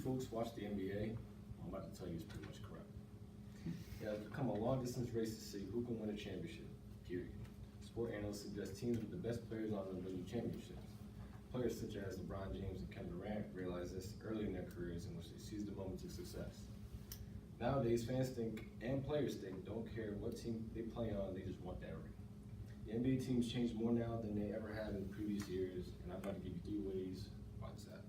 folks watch the NBA, what I'm about to tell you is pretty much correct. It has become a long-distance race to see who can win a championship, period. Sport analysts suggest teams with the best players on them win championships. Players such as LeBron James and Kevin Durant realized this early in their careers in which they seized the moments of success. Nowadays, fans think, and players think, don't care what team they play on, they just want that ring. The NBA teams change more now than they ever have in previous years, and I'm about to give you 3 ways why it's that.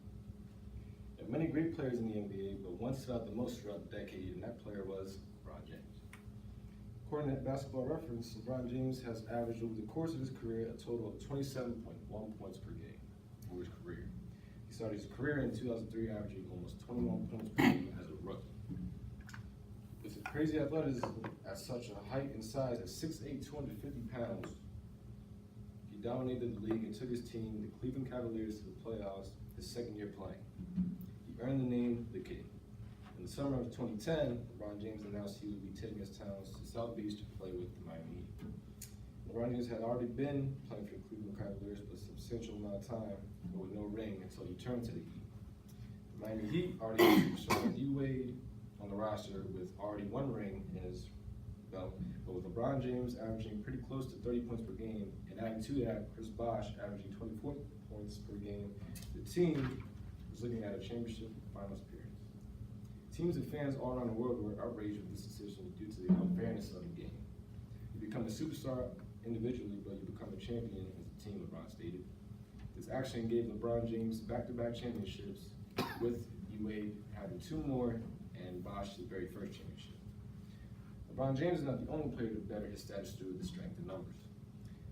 There are many great players in the NBA, but one stood out the most throughout the decade, and that player was LeBron James. According to Basketball Reference, LeBron James has averaged over the course of his career a total of 27.1 points per game over his career. He started his career in 2003 averaging almost 21 points per game as a rookie. With his crazy athleticism at such a height and size at 6'8", 250 pounds, he dominated the league and took his team, the Cleveland Cavaliers, to the playoffs his second year playing. He earned the name The King. In the summer of 2010, LeBron James announced he would be taking his talents to South Beach to play with the Miami Heat. LeBron James had already been playing for the Cleveland Cavaliers for a substantial amount of time, but with no ring until he turned to the Heat. The Miami Heat already had superstar D-Wade on the roster with already 1 ring in his belt, but with LeBron James averaging pretty close to 30 points per game, and adding to that Chris Bosh averaging 24 points per game, the team was looking at a championship finals appearance. Teams and fans all around the world were outraged with this decision due to the unfairness of the game. You become a superstar individually, but you become a champion as a team, LeBron stated. This action gave LeBron James back-to-back championships, with D-Wade having 2 more and Bosh his very first championship. LeBron James is not the only player to better his status through the strength in numbers.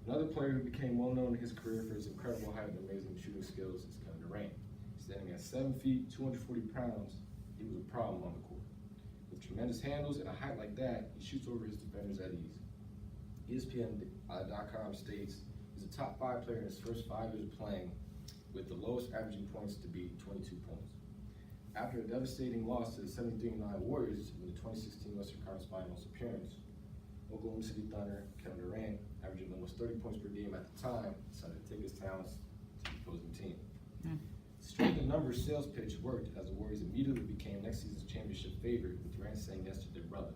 Another player who became well known in his career for his incredible height and amazing shooting skills is Kevin Durant. Standing at 7 feet, 240 pounds, he was a problem on the court. With tremendous handles and a height like that, he shoots over his defenders at ease. ESPN.com states he's a top 5 player in his first 5 years of playing, with the lowest averaging points to be 22 points. After a devastating loss to the 73-9 Warriors in the 2016 Western Conference Finals appearance, Oklahoma City Thunder Kevin Durant, averaging almost 30 points per game at the time, decided to take his talents to the opposing team. Strength in numbers sales pitch worked as the Warriors immediately became next season's championship favorite, with Durant saying yes to their brother.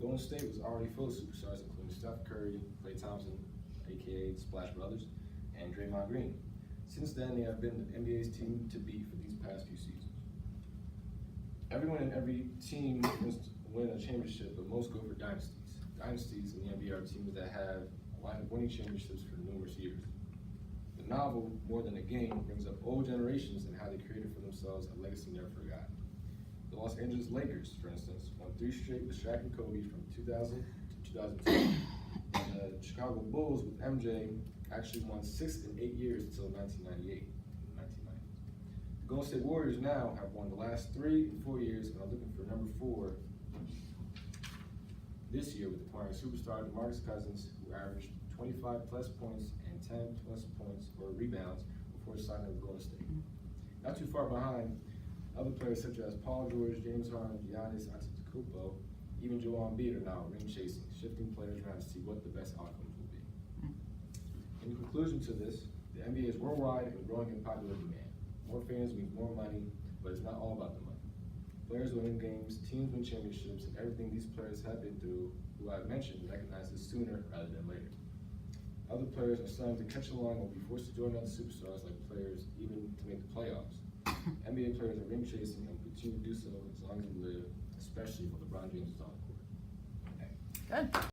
Golden State was already full of superstars, including Steph Curry, Klay Thompson, aka the Splash Brothers, and Draymond Green. Since then, they have been the NBA's team to beat for these past few seasons. Everyone in every team wants to win a championship, but most go for dynasties. Dynasties in the NBA are teams that have a line of winning championships for numerous years. The novel, More Than a Game, brings up old generations and how they created for themselves a legacy never forgotten. The Los Angeles Lakers, for instance, won 3 straight with Shaq and Kobe from 2000 to 2002. And the Chicago Bulls with MJ actually won 6 in 8 years until 1998 and 1990. The Golden State Warriors now have won the last 3 and 4 years and are looking for number 4 this year with acquiring superstar DeMarcus Cousins, who averaged 25 plus points and 10 plus points or rebounds before signing with Golden State. Not too far behind, other players such as Paul George, James Harden, Giannis Antetokounmpo, even Joel Embiid are now ring chasing, shifting players around to see what the best outcomes will be. In conclusion to this, the NBA is worldwide and growing in popular demand. More fans means more money, but it's not all about the money. Players win games, teams win championships, and everything these players have been through, who I've mentioned, recognize this sooner rather than later. Other players are starting to catch along and will be forced to join other superstars like players even to make the playoffs. NBA players are ring chasing and will continue to do so as long as we live, especially when LeBron James is on the court. Good.